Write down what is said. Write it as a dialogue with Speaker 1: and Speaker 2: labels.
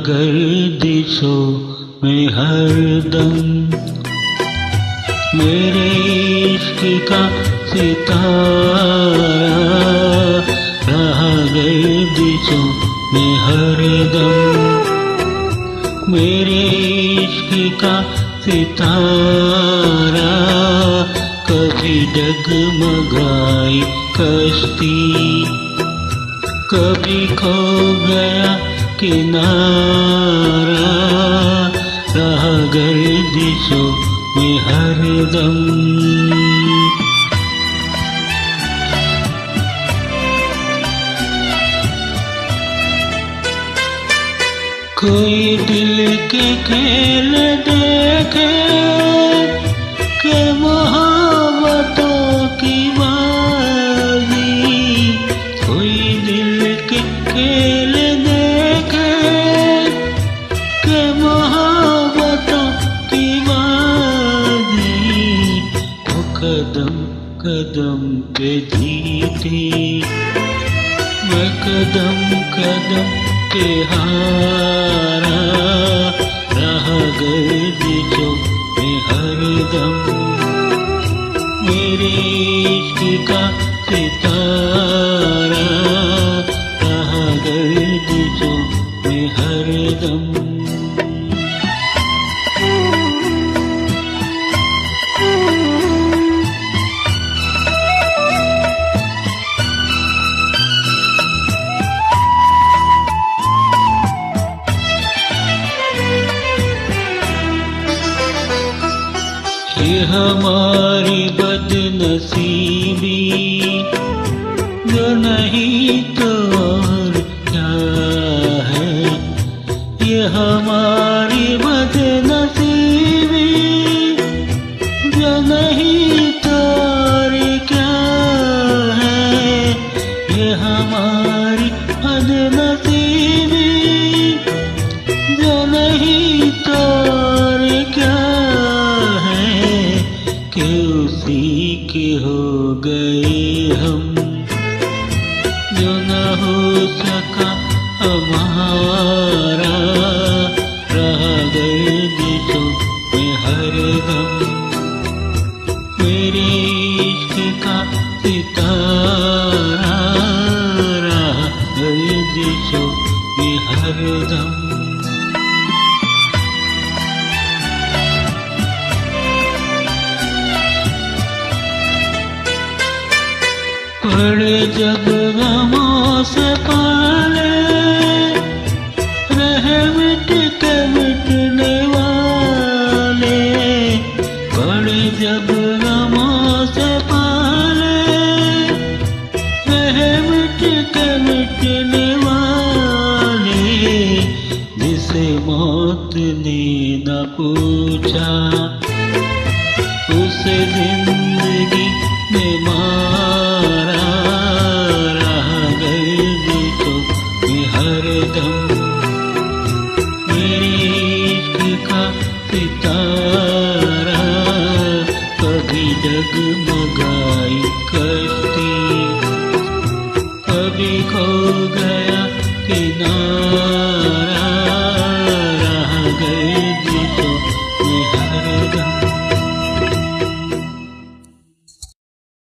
Speaker 1: गर्दिशों में हरदम मेरे इश्क का सितारा रहा गर्दिशों में हरदम मेरे इश्क का सितारा कभी डगमगाई कश्ती कभी खो गया किनारा रहा गर्दिशों में हरदम। कोई दिल के खेल देखे के मोहब्बतों की बाजी कोई दिल के खेल देखे के मोहब्बतों की बाजी वो कदम कदम पे जीती मैं कदम कदम पे हारा रहा गर्दिशों में हरदम मेरे इश्क का सितारा रहा गर्दिशों में हरदम। ये हमारी बदनसीबी जो नहीं तो और क्या है ये हमारी बदनसीबी जो नहीं तो और क्या है ये हमारी बदनसीबी जो नहीं तो और क्या कि उसी के हो गए हम जो न हो सका हमारा रहा गर्दिशों में हरदम मेरे इश्क का सितारा रहा गर्दिशों में हरदम। पड़े जब गमों से पाले रहे मिट के मिटने वाले पड़े जब गमों से पाले रहे मिट के मिटने वाले जिसे मौत ने न पूछा उसे जिंदगी ने मारा रहा गर्दिशों में हरदम मेरे इश्क का सितारा कभी डगमगाई कश्ती कभी खो गया किनारा रहा गर्दिशों में हरदम।